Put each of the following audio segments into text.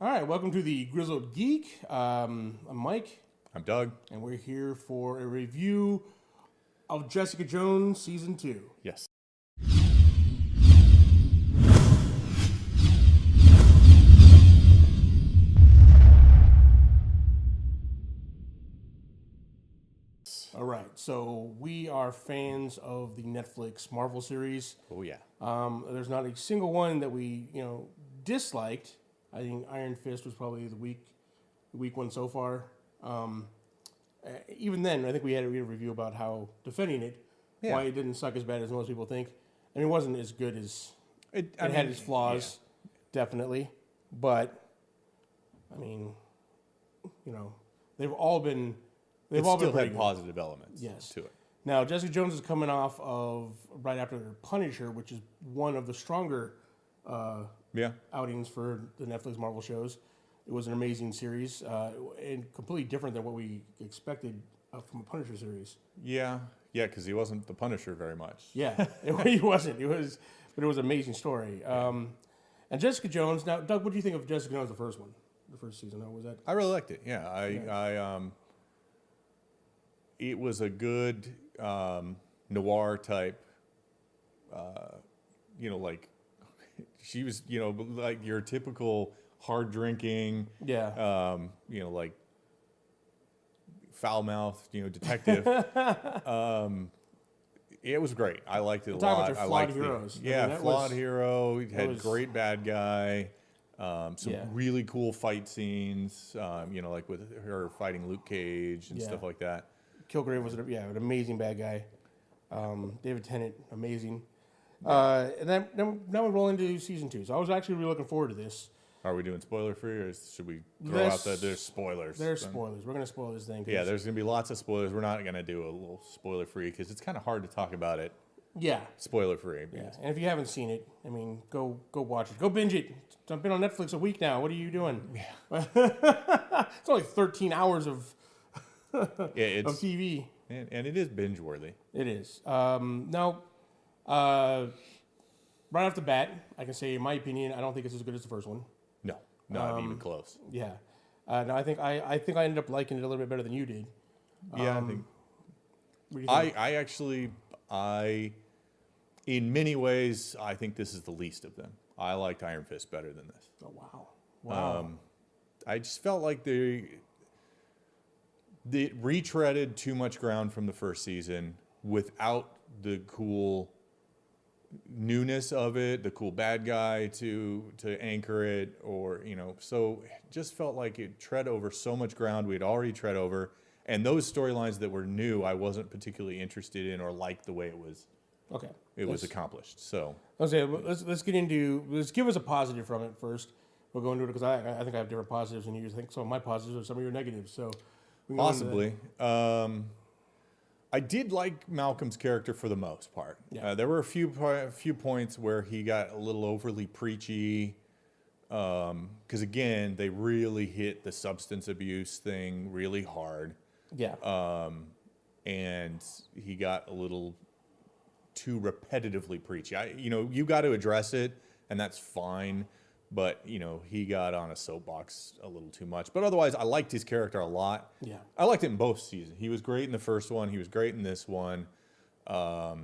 All right, welcome to the Grizzled Geek. I'm Mike, I'm Doug. and we're here for a review of Jessica Jones Season 2. Yes. All right, so we are fans of the Netflix Marvel series. Oh, yeah. There's not a single one that we, disliked. I think Iron Fist was probably the weak one so far. Even then, I think we had a review about how defending it, why it didn't suck as bad as most people think. I mean, it wasn't as good as it had its flaws, definitely. But I mean, they've all been. They've all still been had positive elements to it. Now, Jessica Jones is coming off of right after Punisher, which is one of the stronger outings for the Netflix Marvel shows. It was an amazing series and completely different than what we expected from a Punisher series. Yeah, because he wasn't the Punisher very much. Yeah, he wasn't. But it was an amazing story. And Jessica Jones. Now, Doug, what do you think of Jessica Jones, the first one, the first season? How was that? I really liked it. Yeah, it was a good noir type. Like she was, like your typical hard drinking. Yeah. Like foul mouthed, detective. It was great. I liked it a lot. About your flawed heroes. Flawed hero. He had great bad guy. Some really cool fight scenes. Like with her fighting Luke Cage and stuff like that. Killgrave was an amazing bad guy. David Tennant, amazing. And then now we roll into season 2. So I was actually really looking forward to this. Are we doing spoiler free, or should we throw out that there's spoilers? There's spoilers. We're going to spoil this thing. Yeah, there's going to be lots of spoilers. We're not going to do a little spoiler free because it's kind of hard to talk about it. Yeah. Spoiler free. Yeah. And if you haven't seen it, I mean, go watch it. Go binge it. It's been on Netflix a week now. What are you doing? Yeah. It's only 13 hours of TV. And it is binge worthy. It is. Now, right off the bat, I can say, in my opinion, I don't think it's as good as the first one. No, not even close. Yeah. No, I think I ended up liking it a little bit better than you did. Yeah, I think. What do you think? I actually, in many ways, I think this is the least of them. I liked Iron Fist better than this. Oh, wow. I just felt like they retreaded too much ground from the first season without the cool newness of it, the cool bad guy to anchor it, or so it just felt like it tread over so much ground we had already tread over, and those storylines that were new I wasn't particularly interested in or liked the way it was. Okay. It was accomplished. So let's give us a positive from it first. We'll go into it because I think I have different positives than you. I think some of my positives are some of your negatives. So possibly. I did like Malcolm's character for the most part. Yeah. There were a few points where he got a little overly preachy. Because again, they really hit the substance abuse thing really hard. Yeah. And he got a little too repetitively preachy. You got to address it, and that's fine. But, he got on a soapbox a little too much. But otherwise, I liked his character a lot. Yeah. I liked it in both seasons. He was great in the first one. He was great in this one. I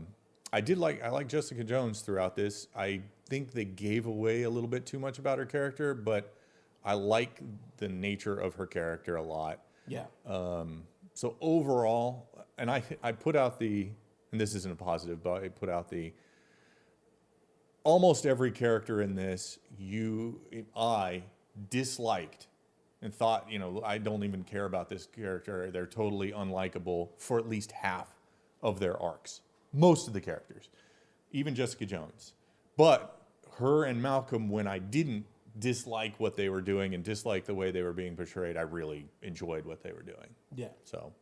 like Jessica Jones throughout this. I think they gave away a little bit too much about her character, but I like the nature of her character a lot. Yeah. So overall, and I put out and this isn't a positive, but I put out almost every character in this I disliked and thought, I don't even care about this character. They're totally unlikable for at least half of their arcs. Most of the characters, even Jessica Jones. But her and Malcolm, when I didn't dislike what they were doing and dislike the way they were being portrayed, I really enjoyed what they were doing. Yeah. So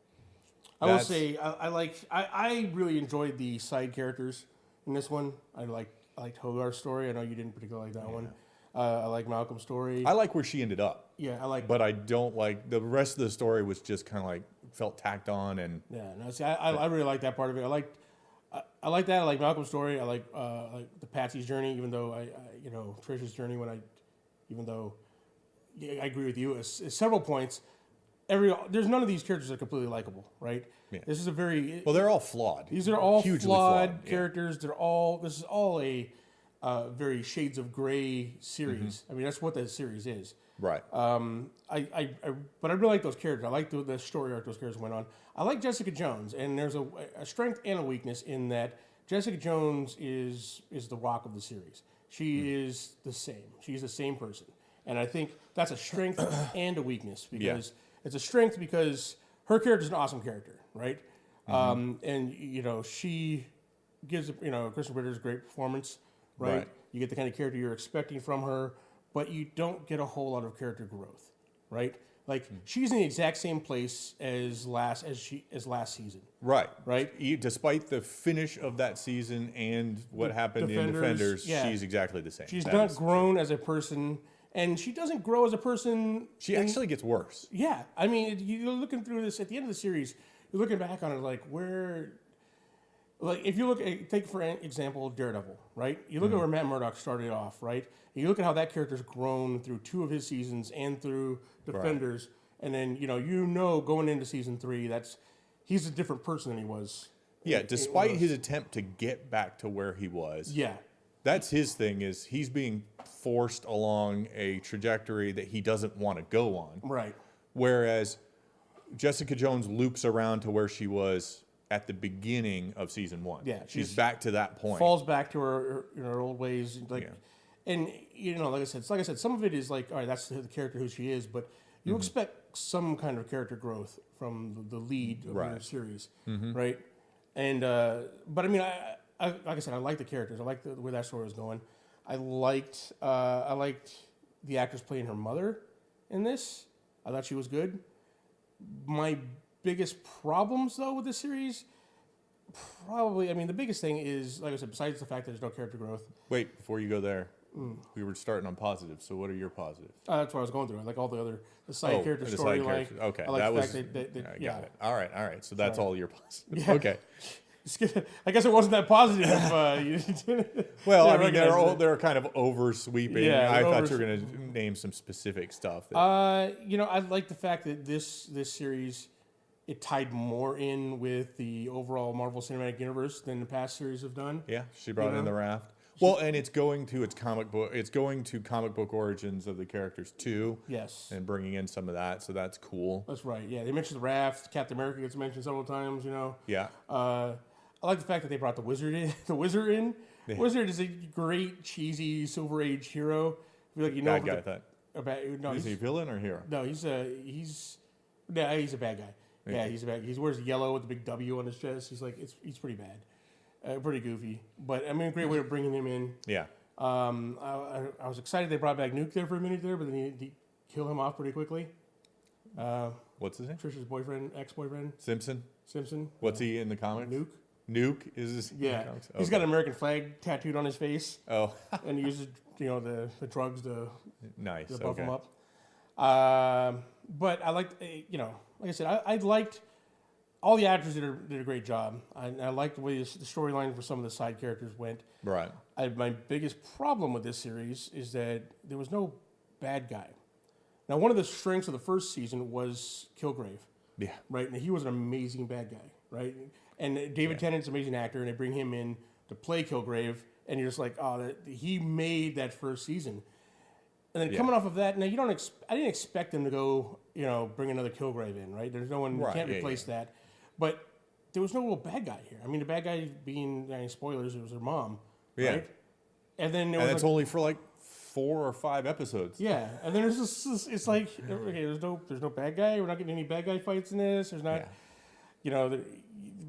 I will say I really enjoyed the side characters in this one. I liked Hogarth's story. I know you didn't particularly like that one. I like Malcolm's story. I like where she ended up. Yeah, I like. But I don't like the rest of the story. Was just kind of like felt tacked on and. Yeah, no. See, I really like that part of it. I like that. I like Malcolm's story. I like the Patsy's journey. Even though Trish's journey even though I agree with you. At several points, there's none of these characters that are completely likable, right? Yeah. This is a very Well, they're all flawed. These are all hugely flawed characters. Yeah. This is all a very shades of gray series. I mean, that's what the series is. Right. But I really like those characters. I like the story arc those characters went on. I like Jessica Jones, and there's a strength and a weakness in that Jessica Jones is the rock of the series. She is the same. She's the same person, and I think that's a strength and a weakness because it's a strength because her character is an awesome character, right? And she gives Kristen Ritter's great performance, right? You get the kind of character you're expecting from her, but you don't get a whole lot of character growth, right? Like she's in the exact same place as last season. Right. Right. Despite the finish of that season and what happened in Defenders, she's exactly the same. She's not grown as a person, and she doesn't grow as a person. She actually gets worse. Yeah. I mean, you're looking through this at the end of the series. You're looking back on it if you take for example Daredevil, right? You look at where Matt Murdock started off, right? You look at how that character's grown through 2 of his seasons and through Defenders, and then going into season 3, he's a different person than he was. Yeah, despite his attempt to get back to where he was. Yeah, that's his thing. Is he's being forced along a trajectory that he doesn't want to go on. Right. Whereas Jessica Jones loops around to where she was at the beginning of season 1. Yeah, she's back to that point. Falls back to her old ways, and like I said, some of it is like, all right, that's the character who she is, but you expect some kind of character growth from the lead of the series, right? And but I mean, I like I said, I like the characters. I like where that story was going. I liked the actress playing her mother in this. I thought she was good. My biggest problems, though, with this series, the biggest thing is, like I said, besides the fact that there's no character growth. Wait, before you go there, we were starting on positives, so what are your positives? That's what I was going through. I like all the side character story. Okay, I like that the was, fact that I got it. All right. So that's all your positives. Yeah. Okay. I guess it wasn't that positive. Well, I mean, they're kind of oversweeping. Yeah, I thought you were going to name some specific stuff. I like the fact that this series, it tied more in with the overall Marvel Cinematic Universe than the past series have done. Yeah, she brought in the Raft. Well, and it's going to comic book origins of the characters too. Yes. And bringing in some of that, so that's cool. That's right. Yeah, they mentioned the Raft. Captain America gets mentioned several times. Yeah. I like the fact that they brought the Wizard in. Yeah. Wizard is a great cheesy Silver Age hero. I feel like bad guy. I thought. Is he a villain or hero? No, he's a bad guy. Yeah, he's a bad. He wears yellow with the big W on his chest. He's pretty bad, pretty goofy. But I mean, a great way of bringing him in. Yeah. I was excited they brought back Nuke there for a minute there, but then he killed him off pretty quickly. What's his name? Trish's ex-boyfriend. Simpson. What's he in the comics? Nuke is his. Yeah. In the comics? He's got an American flag tattooed on his face. Oh. And he uses the drugs to buff him up. But I liked like I said, I liked all the actors did a great job. I liked the way the storyline for some of the side characters went. Right. My biggest problem with this series is that there was no bad guy. Now, one of the strengths of the first season was Killgrave. Yeah. Right? And he was an amazing bad guy, right? And David Tennant's an amazing actor, and they bring him in to play Killgrave, and you're just like, oh, he made that first season. And then coming off of that, now I didn't expect them to go, bring another Killgrave in, right? There's no one, you can't replace that. But there was no real bad guy here. I mean, the bad guy being, spoilers, it was her mom, right? And then it's only for like 4 or 5 episodes. Yeah, and then there's this, it's like, okay, there's no bad guy. We're not getting any bad guy fights in this. There's not,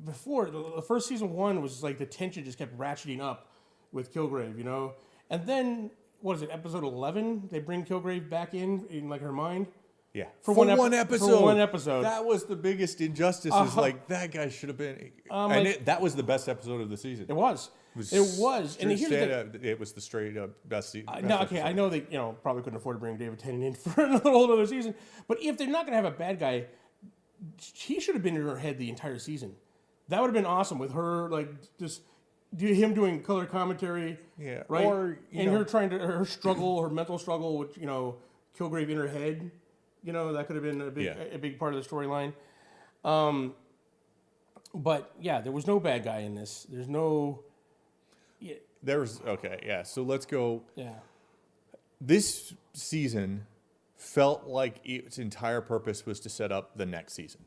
before the first season 1 was like the tension just kept ratcheting up with Killgrave, and then what is it, episode 11? They bring Killgrave back in like her mind. Yeah, for one episode. For one episode, that was the biggest injustice. Is like that guy should have been, that was the best episode of the season. It was. It was. And it was the straight up best season. I know they probably couldn't afford to bring David Tennant in for another season, but if they're not going to have a bad guy, he should have been in her head the entire season. That would have been awesome with her, like just him doing color commentary. Yeah, right. Or her trying to her mental struggle with Killgrave in her head. You know, that could have been a big part of the storyline. But yeah, there was no bad guy in this. There's no. Yeah. So let's go. Yeah. This season felt like its entire purpose was to set up the next season.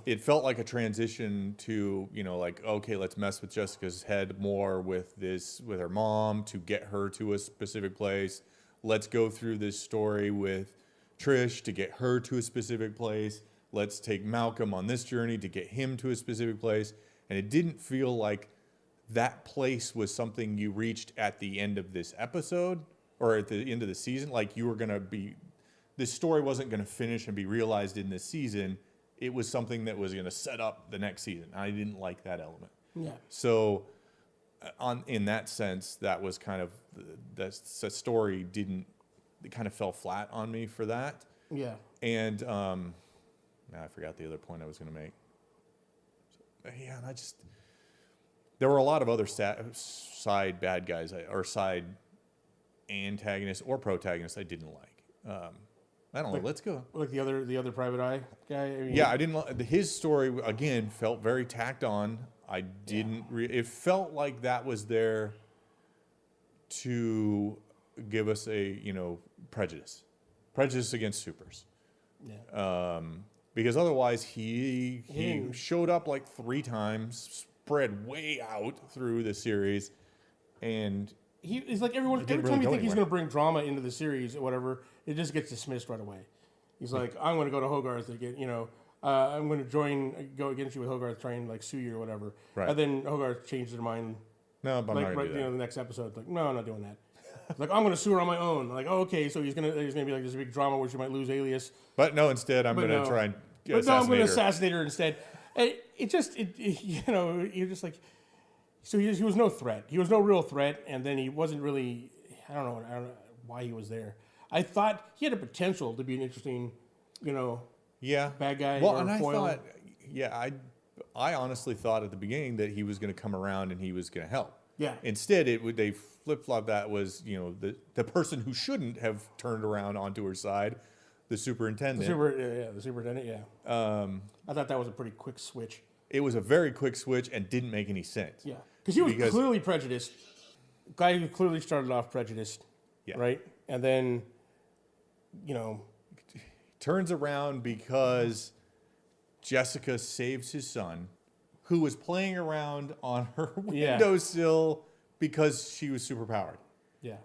It felt like a transition to, like, okay, let's mess with Jessica's head more with her mom to get her to a specific place. Let's go through this story with Trish to get her to a specific place. Let's take Malcolm on this journey to get him to a specific place. And it didn't feel like that place was something you reached at the end of this episode or at the end of the season. Like this story wasn't going to finish and be realized in this season. It was something that was going to set up the next season. I didn't like that element. Yeah. So in that sense, that was kind of the story it kind of fell flat on me for that. Yeah. And I forgot the other point I was going to make. And there were a lot of other side bad guys or side antagonists or protagonists I didn't like. I don't know. Let's go. Like the other private eye guy. I mean, I didn't. His story again felt very tacked on. I didn't. It felt like that was there to give us a prejudice against supers. Yeah. Because otherwise he showed up like 3 times, spread way out through the series, and he's like every time you think he's going to bring drama into the series or whatever, it just gets dismissed right away. He's like, I'm going to go to Hogarth to get, I'm going to go against you with Hogarth, try and like sue you or whatever. Right. And then Hogarth changed their mind. No, but I'm not going to do that. The next episode, like, no, I'm not doing that. Like, I'm going to sue her on my own. Like, oh, okay, so there's going to be like this big drama where she might lose Alias. But no, instead I'm going to try and assassinate her. I'm going to assassinate her instead. And you're just like, so he was no threat. He was no real threat, and then he wasn't really. I don't know why he was there. I thought he had a potential to be an interesting, bad guy. Well, or and foil. I thought, I honestly thought at the beginning that he was going to come around and he was going to help. Yeah. Instead, they flip-flopped. That was the person who shouldn't have turned around onto her side, the superintendent. The superintendent. Yeah. I thought that was a pretty quick switch. It was a very quick switch and didn't make any sense. Yeah, because he was clearly prejudiced. Guy who clearly started off prejudiced. Yeah. Right, and then, turns around because Jessica saves his son, who was playing around on her windowsill because she was superpowered. Yeah.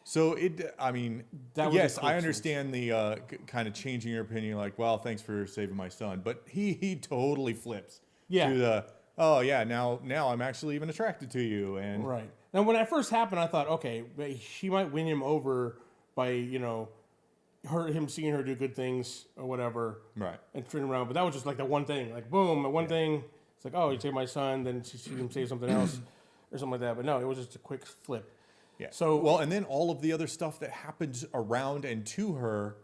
So yes, I understand the kind of changing your opinion, like, well, thanks for saving my son, but he totally flips to the, oh yeah, now I'm actually even attracted to you, and right. Now when that first happened, I thought, okay, she might win him over by him seeing her do good things or whatever, right, and turn around. But that was just like the one thing, like boom, the one thing. It's like, oh, you saved my son, then she can say something else or something like that. But no, it was just a quick flip. Yeah. So and then all of the other stuff that happens around and to her,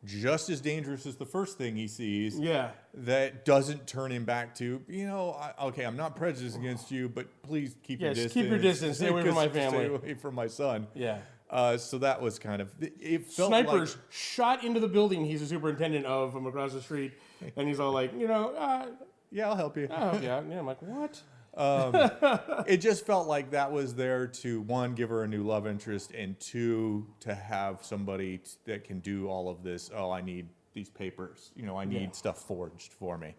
just as dangerous as the first thing he sees. Yeah. That doesn't turn him back to, okay, I'm not prejudiced against you, but please keep your distance. Keep your distance. Stay away from my family. Stay away from my son. Yeah. So that was kind of, it felt Snipers like, shot into the building he's a superintendent of from across the street, and he's all like, yeah, I'll help you. I'll help you out. Yeah, I'm like, what? It just felt like that was there to, 1, give her a new love interest, and 2, to have somebody that can do all of this. Oh, I need these papers. I need stuff forged for me.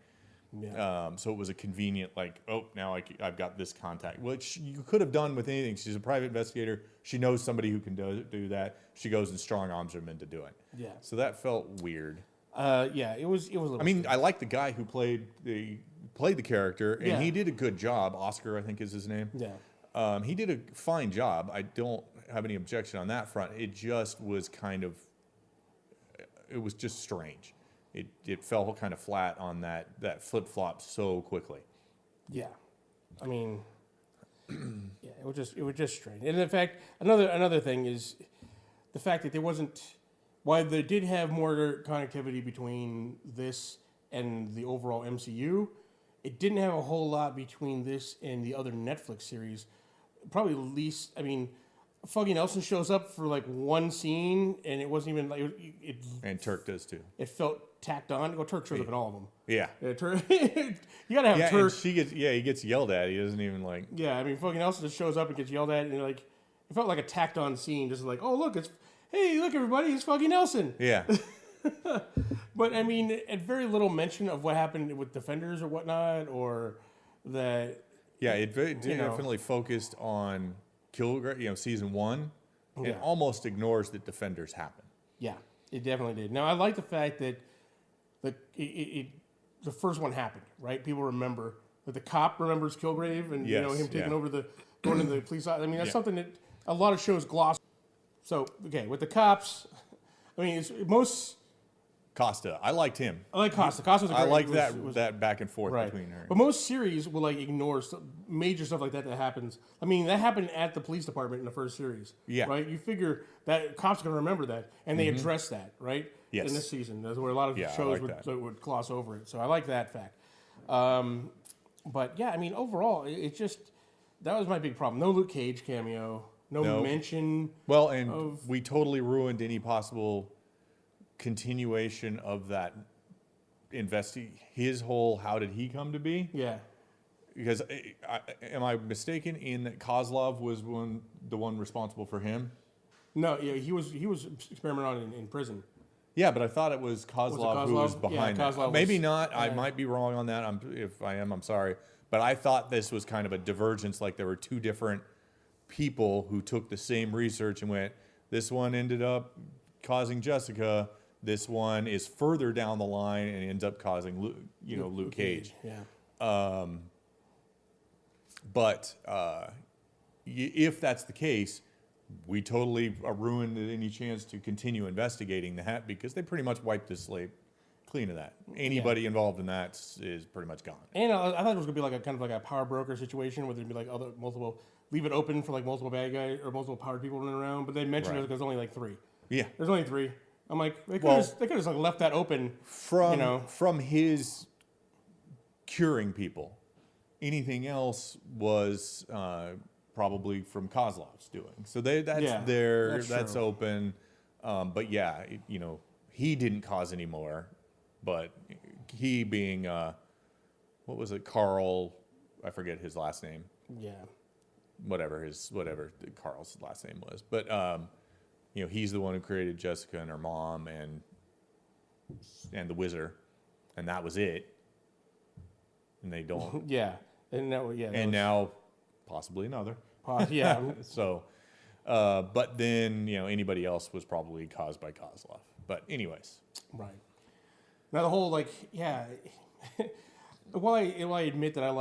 Yeah. So it was a convenient, like, oh, now I've got this contact, which you could have done with anything. She's a private investigator. She knows somebody who can do that. She goes and strong arms him into doing. Yeah. So that felt weird. It was a little strange. I like the guy who played the character, and he did a good job. Oscar, I think, is his name. Yeah. He did a fine job. I don't have any objection on that front. It just was it was just strange. It fell kind of flat on that flip-flop so quickly. Yeah. I mean, it was just strange. And in fact, another thing is the fact that there wasn't, while they did have more connectivity between this and the overall MCU, it didn't have a whole lot between this and the other Netflix series. Probably least, Foggy Nelson shows up for like one scene, and it wasn't even like it. And Turk does too. It felt tacked on. Well, Turk shows up in all of them. Yeah. Turk, you gotta have Turk. And he gets yelled at. He doesn't even like. Yeah, I mean, Foggy Nelson just shows up and gets yelled at, and like it felt like a tacked on scene, just like, oh look, hey look everybody, it's Foggy Nelson. Yeah. But I mean, at very little mention of what happened with Defenders or whatnot, or that. Yeah, it definitely focused on Killgrave, season 1, Yeah. and almost ignores that Defenders happen. Yeah, it definitely did. Now I like the fact that the first one happened, right? People remember that the cop remembers Killgrave and him taking over going into the police. I mean, that's something that a lot of shows gloss. So okay, with the cops, I mean, it's most. Costa, I liked him. I like Costa. Costa's a great. I like that back and forth between her. But most series will like ignore major stuff like that happens. I mean, that happened at the police department in the first series. Yeah. Right. You figure that cops are going to remember that, and they address that, right? Yes. In this season, that's where a lot of shows would gloss over it. So I like that fact. But yeah, I mean, overall, it just that was my big problem. No Luke Cage cameo. No mention. Well, and we totally ruined any possible continuation of that his whole how did he come to be? Yeah. Because am I mistaken in that Kozlov was the one responsible for him? No, yeah, he was experimented on in prison. Yeah, but I thought it was Kozlov who was behind that. Maybe not. I might be wrong on that. If I am, I'm sorry. But I thought this was kind of a divergence, like there were two different people who took the same research and went, this one ended up causing Jessica. This one is further down the line and ends up causing Luke Cage. Yeah. But if that's the case, we totally ruined any chance to continue investigating that because they pretty much wiped the slate clean of that. Anybody involved in that is pretty much gone. And I thought it was gonna be like a kind of like a power broker situation where there'd be like leave it open for like multiple bad guys or multiple powered people running around. But they mentioned there's only like 3. Yeah, there's only 3. I'm like, they could have just like left that open from his curing people. Anything else was probably from Kozlov's doing. So that's open. But yeah, he didn't cause any more. But he being what was it, Carl? I forget his last name. Yeah. Whatever Carl's last name was, but. He's the one who created Jessica and her mom and the Wizard, and that was it. And they don't. And now possibly another. Yeah. So, but then anybody else was probably caused by Kozlov. But anyways. Right. Now the whole while I admit that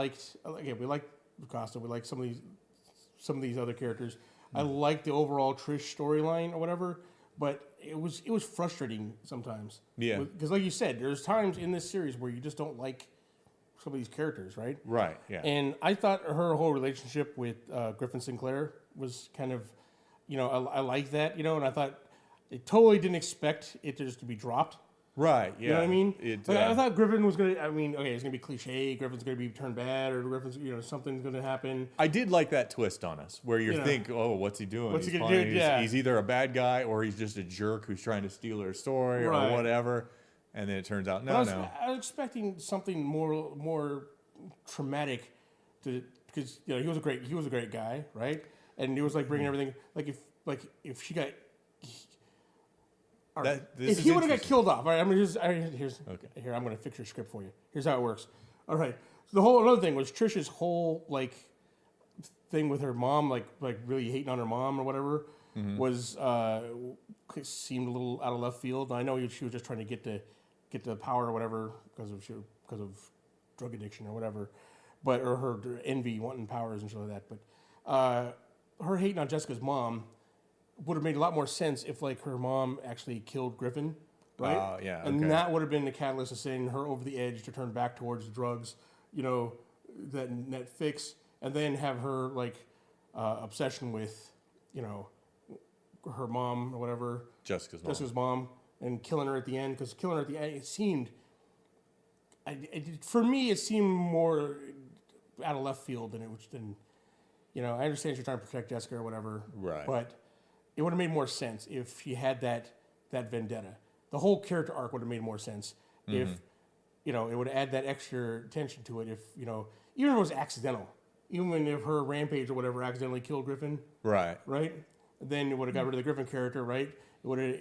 we liked Costa, we liked some of these other characters. I like the overall Trish storyline or whatever, but it was frustrating sometimes. Yeah. Because like you said, there's times in this series where you just don't like some of these characters, right? Right, yeah. And I thought her whole relationship with Griffin Sinclair was kind of, I like that, and I thought I totally didn't expect it just to be dropped. Right, yeah. You know what I mean? I thought Griffin was going to, it's going to be cliche. Griffin's going to be turned bad, or Griffin's, something's going to happen. I did like that twist on us, where you think, oh, what's he doing? What's he going to do? Yeah. He's either a bad guy, or he's just a jerk who's trying to steal her story, or whatever. And then it turns out, no. I was expecting something more traumatic, because he was a great guy, right? And he was like bringing everything, if she got. Right. If he would have got killed off, all right, I'm going to fix your script for you. Here's how it works. All right. So the another thing was Trish's whole thing with her mom, like really hating on her mom or whatever, was seemed a little out of left field. I know she was just trying to get the power or whatever because of drug addiction or whatever, or her envy, wanting powers and shit like that. But her hating on Jessica's mom would have made a lot more sense if her mom actually killed Griffin, right? And that would have been the catalyst of sending her over the edge to turn back towards drugs, that fix, and then have her obsession with, her mom or whatever, Jessica's mom, and killing her at the end. Because killing her at the end, it seemed, for me, it seemed more out of left field than I understand she's trying to protect Jessica or whatever. Right. But it would have made more sense if she had that vendetta. The whole character arc would have made more sense if, it would add that extra tension to it. If, even if it was accidental, even if her rampage or whatever accidentally killed Griffin. Right. Right. Then it would have got rid of the Griffin character. Right. It would have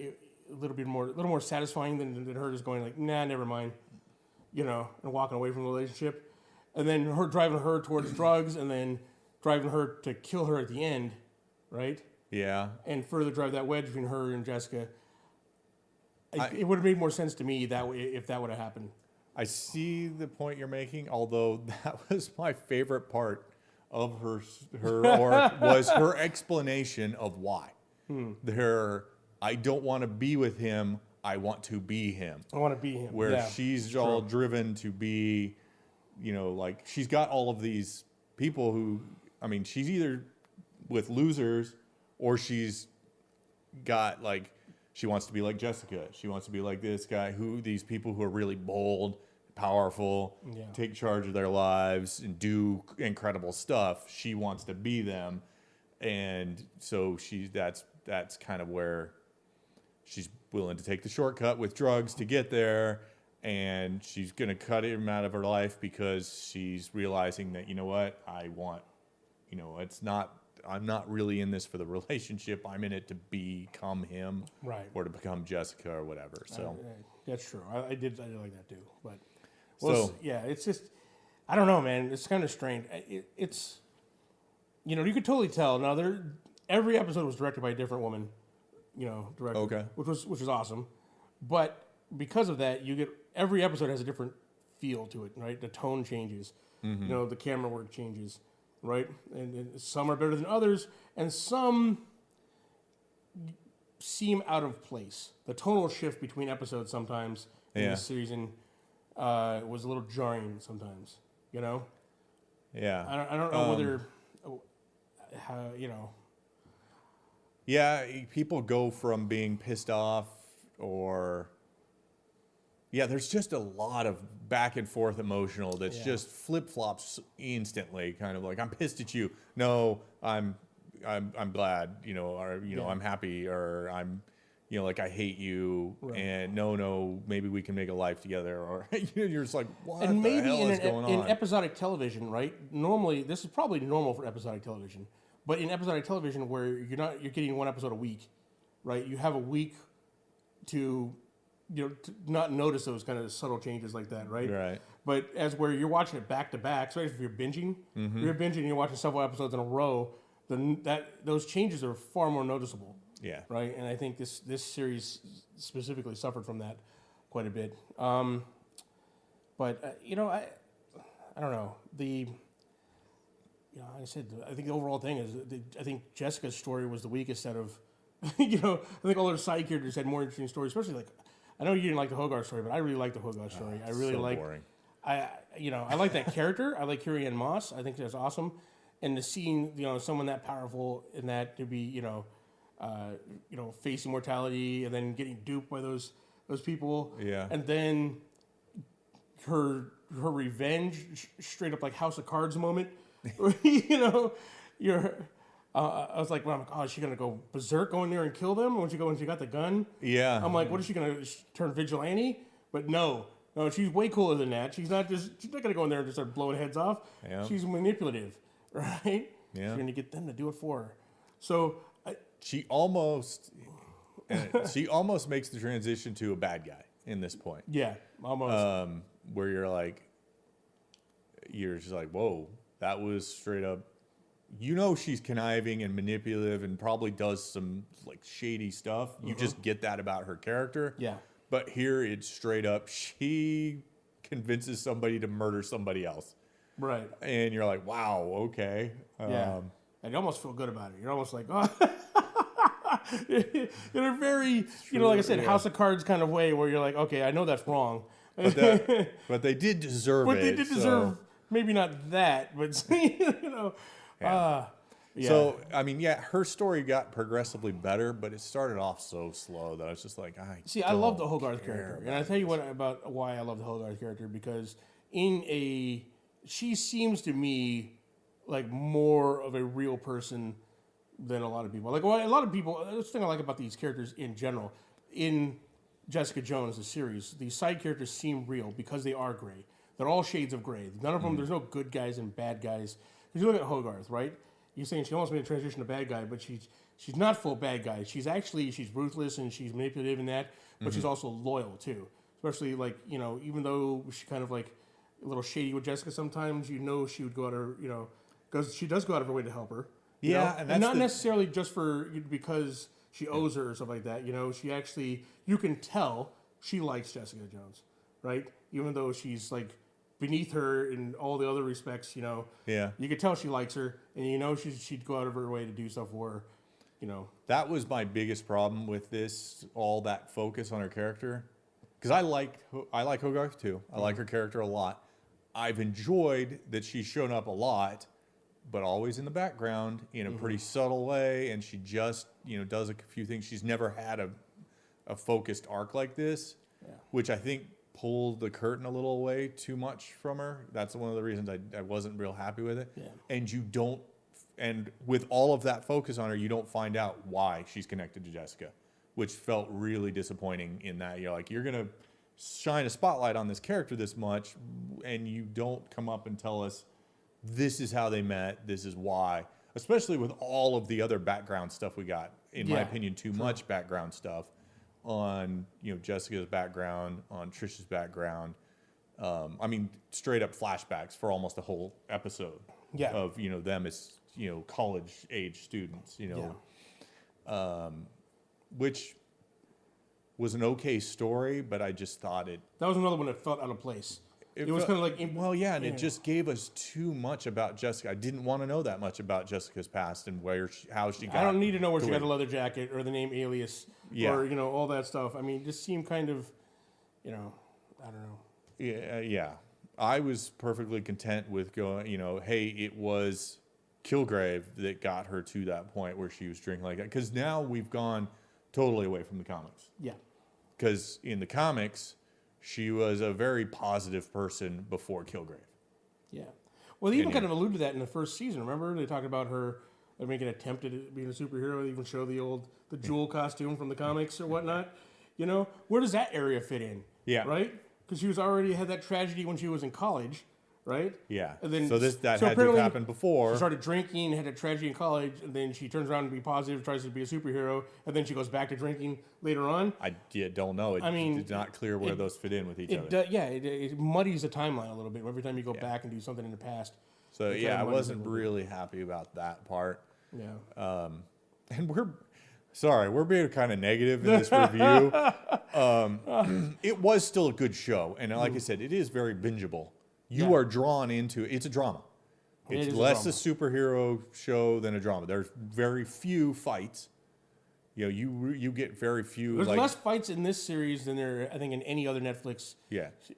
a little more satisfying than her just going like, nah, never mind. And walking away from the relationship, and then her driving her towards drugs, and then driving her to kill her at the end, right? Yeah. And further drive that wedge between her and Jessica. It would have made more sense to me that way if that would have happened. I see the point you're making, although that was my favorite part of her arc was her explanation of why. I don't want to be with him. I want to be him. I want to be him. Where she's all driven to be, like she's got all of these people who, she's either with losers or she's got like, she wants to be like Jessica. She wants to be like this guy these people who are really bold, powerful, take charge of their lives and do incredible stuff. She wants to be them. And so that's kind of where she's willing to take the shortcut with drugs to get there, and she's going to cut him out of her life because she's realizing that, I'm not really in this for the relationship. I'm in it to become him, right, or to become Jessica or whatever. So that's true. I did like that too. But it's just, I don't know, man. It's kind of strange. It's you could totally tell. Now every episode was directed by a different woman. Director, okay, which was awesome, but because of that, you get every episode has a different feel to it, right? The tone changes, the camera work changes, right? And some are better than others, and some seem out of place. The tonal shift between episodes sometimes in this season was a little jarring sometimes. Yeah, I don't know whether how Yeah, people go from being pissed off or... Yeah, there's just a lot of back and forth emotional that's just flip-flops instantly, kind of like, I'm pissed at you. No, I'm glad, or, I'm happy, or I'm, like, I hate you, and no, maybe we can make a life together, or you're just like, what the hell is going on? In episodic television, right, normally, this is probably normal for episodic television, but in episodic television, where you're getting one episode a week, right? You have a week to to not notice those kind of subtle changes like that, right? Right. But as where you're watching it back to back, especially if you're binging, and you're watching several episodes in a row, then those changes are far more noticeable. Yeah. Right. And I think this series specifically suffered from that quite a bit. But I don't know. Like I said, I think the overall thing is, I think Jessica's story was the weakest out of, I think all her side characters had more interesting stories, especially like, I know you didn't like the Hogarth story, but I really like the Hogarth story. I really like, I like that character. I like Carrie Ann Moss. I think that's awesome. And the seeing, someone that powerful and that to be, facing mortality and then getting duped by those people. Yeah. And then her revenge, straight up like House of Cards moment. I was like, oh, is she gonna go berserk going there and kill them when she got the gun? Yeah. I'm like, what is she gonna turn vigilante? But no, she's way cooler than that. She's not gonna go in there and just start blowing heads off. Yeah. She's manipulative, right? Yeah. She's gonna get them to do it for her. So she almost makes the transition to a bad guy in this point. Yeah, almost. Where you're just like, whoa, that was straight up. She's conniving and manipulative and probably does some like shady stuff. You just get that about her character. Yeah. But here it's straight up, she convinces somebody to murder somebody else. Right. And you're like, wow, okay. Yeah. And you almost feel good about it. You're almost like, oh. In a very, like I said, House of Cards kind of way where you're like, okay, I know that's wrong. But they did deserve it. But they did deserve, maybe not that, but, Yeah. So, her story got progressively better, but it started off so slow that I was just like, I love the Hogarth character. And I'll tell you about why I love the Hogarth character, because she seems to me like more of a real person than a lot of people. Like a lot of people. That's the thing I like about these characters in general. In Jessica Jones, the series, these side characters seem real because they are gray. They're all shades of gray. None of them. There's no good guys and bad guys. Because you look at Hogarth, right? You're saying she almost made a transition to bad guy, but she's not full bad guy. She's ruthless and she's manipulative in that, but she's also loyal too. Especially like even though she's kind of like a little shady with Jessica sometimes, she would go out her because she does go out of her way to help her. And that's not necessarily just because she owes her or stuff like that. She actually, you can tell she likes Jessica Jones, right? Even though she's like beneath her in all the other respects, Yeah. you could tell she likes her, and she'd go out of her way to do stuff for her, That was my biggest problem with this, all that focus on her character. Because I like Hogarth too. I like her character a lot. I've enjoyed that she's shown up a lot, but always in the background in a pretty subtle way, and she just does a few things. She's never had a focused arc like this, which I think pulled the curtain a little away too much from her. That's one of the reasons I wasn't real happy with it. Yeah. And with all of that focus on her, you don't find out why she's connected to Jessica, which felt really disappointing in that you're going to shine a spotlight on this character this much, and you don't come up and tell us this is how they met, this is why, especially with all of the other background stuff we got. In my opinion, too much background stuff on Jessica's background, on Trish's background. Straight up flashbacks for almost a whole episode of them as college age students. Which was an okay story, but I just thought that was another one that felt out of place. It was kind of like it just gave us too much about Jessica. I didn't want to know that much about Jessica's past and how she got. I don't need to know where she got a leather jacket or the name Alias or all that stuff. I mean, it just seemed kind of, I don't know. Yeah. I was perfectly content with going. Hey, it was Killgrave that got her to that point where she was drinking like that. Because now we've gone totally away from the comics. Yeah. Because in the comics, she was a very positive person before Killgrave. Yeah. Well, they even kind of alluded to that in the first season. Remember? They talked about her making an attempt at being a superhero. They even show the Jewel costume from the comics or whatnot. Where does that area fit in? Yeah. Right? Because she was already had that tragedy when she was in college, right? Yeah. And then, so had to have happened before. She started drinking, had a tragedy in college, and then she turns around to be positive, tries to be a superhero, and then she goes back to drinking later on. I don't know. It's not clear where those fit in with each other. It muddies the timeline a little bit every time you go back and do something in the past. So I wasn't really happy about that part. Yeah. And we're being kind of negative in this review. It was still a good show, and like I said, it is very bingeable. You are drawn into it. It's a drama. It's less a superhero show than a drama. There's very few fights. You get very few. There's less fights in this series than there, I think, in any other Netflix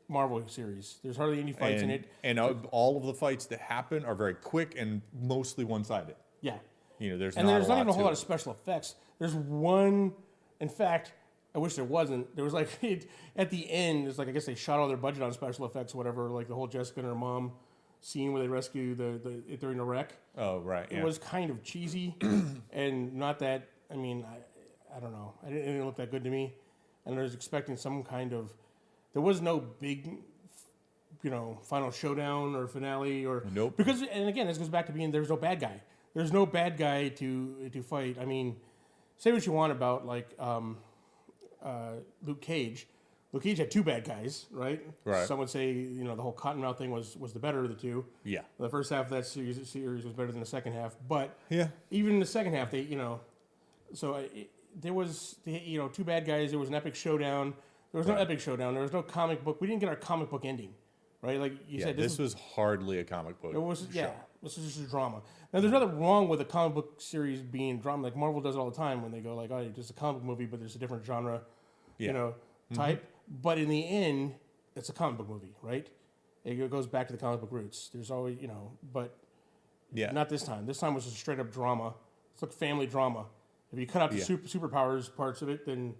Marvel series. There's hardly any fights in it. And all of the fights that happen are very quick and mostly one-sided. Yeah. There's not even a whole lot of special effects. There's one, in fact, I wish there wasn't. There was like, at the end, it's like, I guess they shot all their budget on special effects or whatever, like the whole Jessica and her mom scene where they rescue during the wreck. Oh, right. It was kind of cheesy and not that, I don't know. It didn't look that good to me. And I was expecting some kind of, there was no big, final showdown or finale or. Nope. Because, and again, this goes back to being, there's no bad guy. There's no bad guy to fight. I mean, say what you want about Luke Cage. Luke Cage had two bad guys, right? Right. Some would say the whole Cottonmouth thing was the better of the two. Yeah. The first half of that series was better than the second half, but even in the second half, there was two bad guys. There was an epic showdown. There was no epic showdown. There was no comic book. We didn't get our comic book ending, right? Like you said, this was hardly a comic book. It was show. This is just a drama. Now, there's nothing wrong with a comic book series being drama. Like Marvel does it all the time when they go like, "Oh, it's just a comic book movie, but there's a different genre, type." But in the end, it's a comic book movie, right? It goes back to the comic book roots. There's always, but not this time. This time was just a straight up drama. It's like family drama. If you cut out the superpowers parts of it, then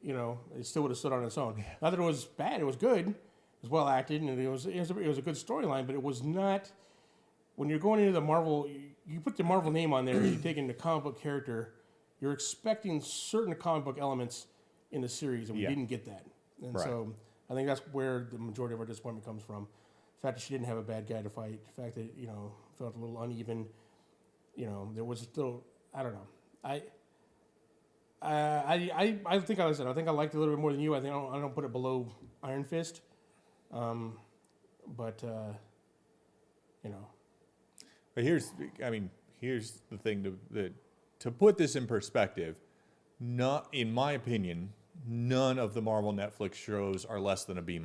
it still would have stood on its own. Not that it was bad. It was good. It was well acted, and it was a good storyline. But it was not. when you're going into the Marvel, you put the Marvel name on there, you take in the comic book character, you're expecting certain comic book elements in the series, and we didn't get that. And so I think that's where the majority of our disappointment comes from. The fact that she didn't have a bad guy to fight, the fact that, felt a little uneven, there was still, I don't know. I think I liked it a little bit more than you. I don't put it below Iron Fist. But here's the thing to put this in perspective. Not in my opinion, none of the Marvel Netflix shows are less than a B-.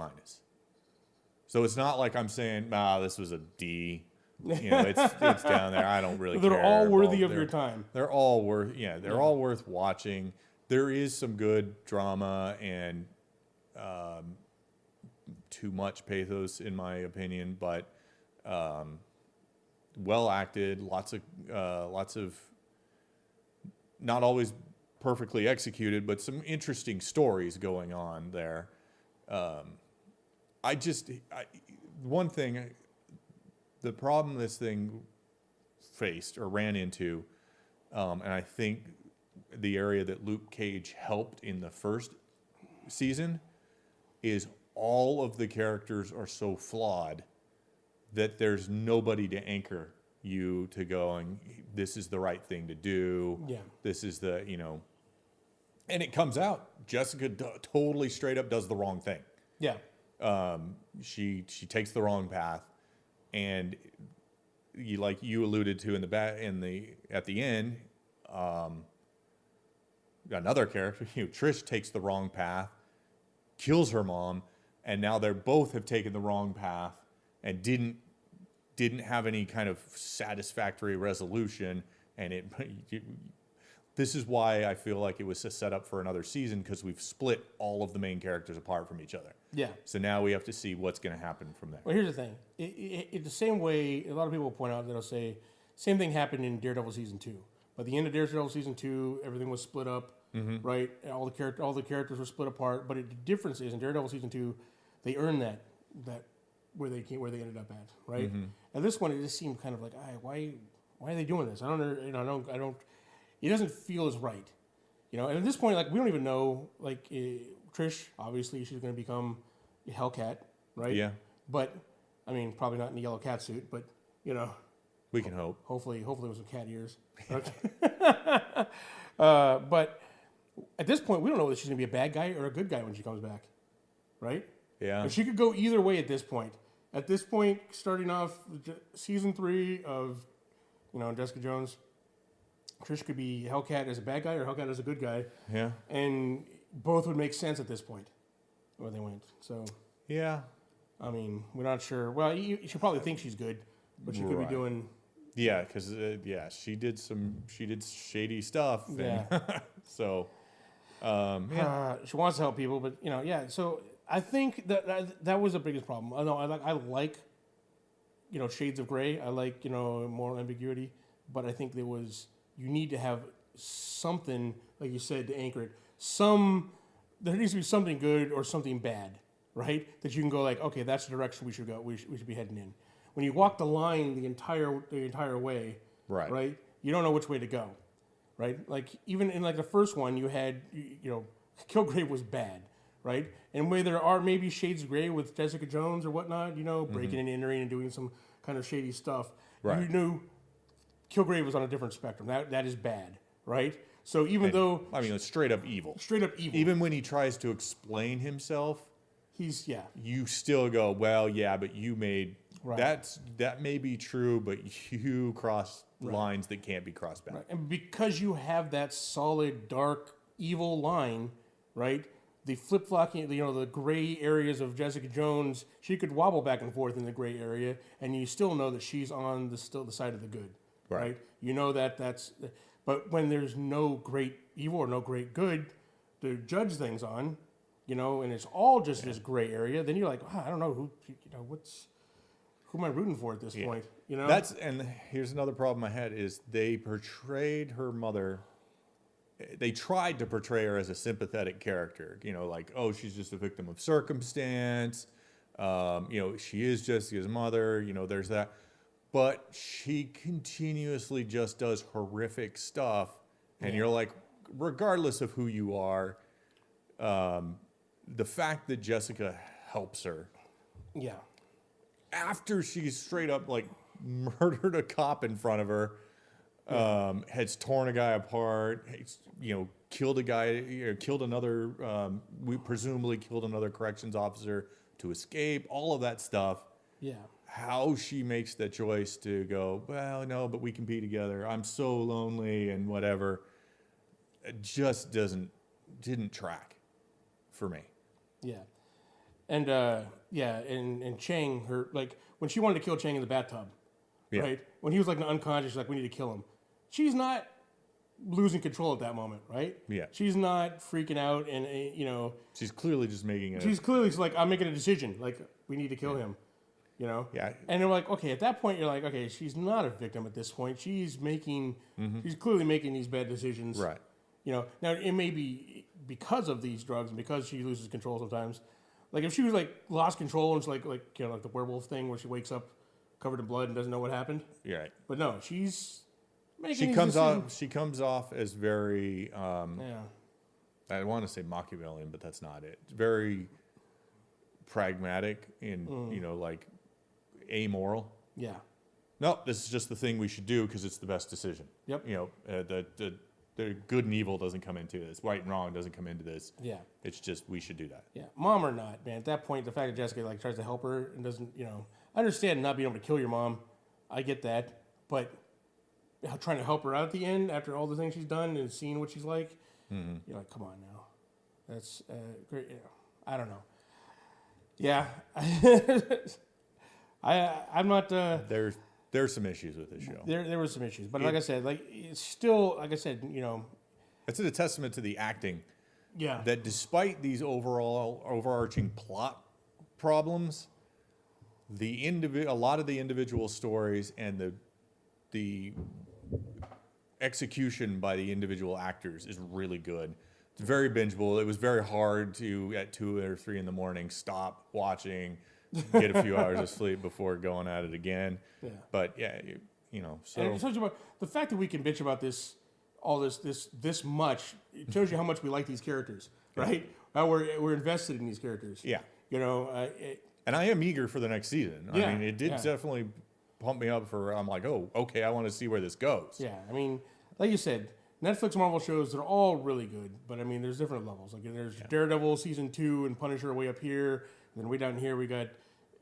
So it's not like I'm saying, this was a D. It's down there. I don't really care. They're all worthy of your time. They're all worth all worth watching. There is some good drama and too much pathos in my opinion, but well acted, lots of not always perfectly executed, but some interesting stories going on there. One thing, the problem this thing faced or ran into, and I think the area that Luke Cage helped in the first season, is all of the characters are so flawed that there's nobody to anchor you to going, this is the right thing to do. Yeah. This is the, and it comes out. Jessica totally straight up does the wrong thing. Yeah. She takes the wrong path, and you alluded to at the end, another character, Trish takes the wrong path, kills her mom, and now they both have taken the wrong path and didn't have any kind of satisfactory resolution. And this is why I feel like it was a setup for another season, because we've split all of the main characters apart from each other. Yeah. So now we have to see what's going to happen from there. Well, here's the thing. It the same way, a lot of people will point out, they'll say, same thing happened in Daredevil Season 2. By the end of Daredevil Season 2, everything was split up, right? All the characters were split apart. But the difference is, in Daredevil Season 2, they earned that where they ended up at, right? And this one, it just seemed kind of like, why are they doing this? I don't. It doesn't feel as right, And at this point, we don't even know. Trish, obviously, she's going to become a Hellcat, right? Yeah. But probably not in the yellow cat suit, but we can hope. Hopefully with some cat ears. Okay. But at this point, we don't know whether she's going to be a bad guy or a good guy when she comes back, right? Yeah. And she could go either way at this point. At this point, starting off season 3 of, Jessica Jones, Trish could be Hellcat as a bad guy or Hellcat as a good guy. Yeah. And both would make sense at this point where they went. So. Yeah. We're not sure. Well, you should probably think she's good, but she could be doing. Yeah, because she did shady stuff. Yeah. So. She wants to help people, but So I think that was the biggest problem. I know I like shades of gray. I like moral ambiguity, but I think you need to have something, like you said, to anchor it. There needs to be something good or something bad, right? That you can go okay, that's the direction we should go. We should be heading in. When you walk the line the entire way, right? You don't know which way to go, right? Even in the first one, you had Killgrave was bad, right? And where there are maybe shades of gray with Jessica Jones or whatnot, breaking and entering and doing some kind of shady stuff, right? You knew Killgrave was on a different spectrum. That is bad, right? So though it's straight up evil. Straight up evil. Even when he tries to explain himself, you still go, well, yeah, but you made that may be true, but you crossed lines that can't be crossed back. Right. And because you have that solid, dark, evil line, right? The flip-flopping, the gray areas of Jessica Jones, she could wobble back and forth in the gray area, and you still know that she's on the side of the good, right? You know that's. But when there's no great evil or no great good to judge things on, and it's all just this gray area, then you're like, I don't know who am I rooting for at this point? And here's another problem I had is they portrayed her mother. They tried to portray her as a sympathetic character, she's just a victim of circumstance. She is Jessica's mother. There's that. but she continuously just does horrific stuff. And you're like, regardless of who you are, the fact that Jessica helps her. Yeah. After she's straight up like murdered a cop in front of her, has torn a guy apart, killed a guy, killed another, we presumably killed another corrections officer to escape, all of that stuff. Yeah. How she makes the choice to go, well, no, but we can be together. I'm so lonely and whatever. It just didn't track for me. Yeah. And, and Chang, when she wanted to kill Chang in the bathtub, right? When he was like unconscious, like, we need to kill him. She's not losing control at that moment, right? Yeah. She's not freaking out and, She's clearly just making She's clearly like, I'm making a decision. Like, we need to kill him, Yeah. And they're like, okay, at that point, you're like, okay, she's not a victim at this point. She's clearly making these bad decisions. Right. Now it may be because of these drugs and because she loses control sometimes. Like, if she was like lost control and it's like the werewolf thing where she wakes up covered in blood and doesn't know what happened. Yeah. Right. But no, she's making She these comes decisions. off. She comes off as very. I want to say Machiavellian, but that's not it. Very pragmatic and like amoral. Yeah. No, this is just the thing we should do because it's the best decision. Yep. The good and evil doesn't come into this. Right and wrong doesn't come into this. Yeah. It's just we should do that. Yeah. Mom or not, man. At that point, the fact that Jessica like tries to help her and doesn't, I understand not being able to kill your mom. I get that, but trying to help her out at the end after all the things she's done and seeing what she's like, you're like, come on now. That's great. I don't know. Yeah. I'm not. There's some issues with this show. There were some issues, but like I said, it's still, like I said, It's a testament to the acting. Yeah. That despite these overarching plot problems, a lot of the individual stories and the execution by the individual actors is really good. It's very bingeable. It was very hard to, at 2 or 3 in the morning, stop watching, get a few hours of sleep before going at it again. Yeah. But yeah, so. And it's about the fact that we can bitch about this much. It shows you how much we like these characters, right? How we're invested in these characters. Yeah. And I am eager for the next season. Yeah, I mean, it did definitely pump me up I'm like, oh, okay, I want to see where this goes. Yeah, I mean, like you said, Netflix Marvel shows, they're all really good, but I mean, there's different levels. Like, there's Daredevil season 2 and Punisher way up here, and then way down here we got,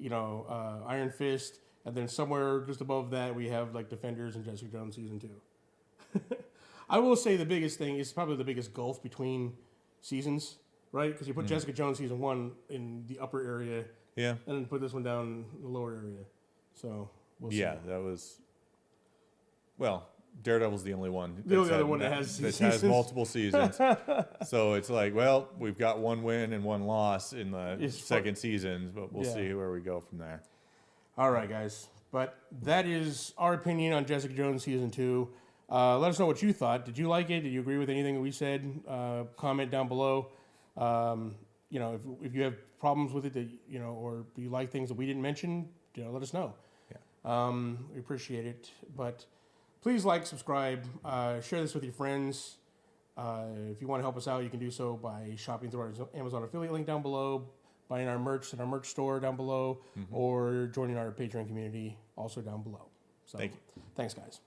Iron Fist, and then somewhere just above that we have like Defenders and Jessica Jones season 2. I will say the biggest thing is probably the biggest gulf between seasons, right? Because you put Jessica Jones season 1 in the upper area, and then put this one down in the lower area. So we'll see. Yeah, that was. Well, Daredevil's the only one. The only other one that has multiple seasons. So it's like, well, we've got 1 win and 1 loss in the second season, but we'll see where we go from there. All right, guys. But that is our opinion on Jessica Jones season 2. Let us know what you thought. Did you like it? Did you agree with anything that we said? Comment down below. If you have problems with it, or do you like things that we didn't mention? Let us know. Yeah. We appreciate it. But please like, subscribe, share this with your friends. If you want to help us out, you can do so by shopping through our Amazon affiliate link down below, buying our merch at our merch store down below, or joining our Patreon community also down below. So, thank you. Thanks, guys.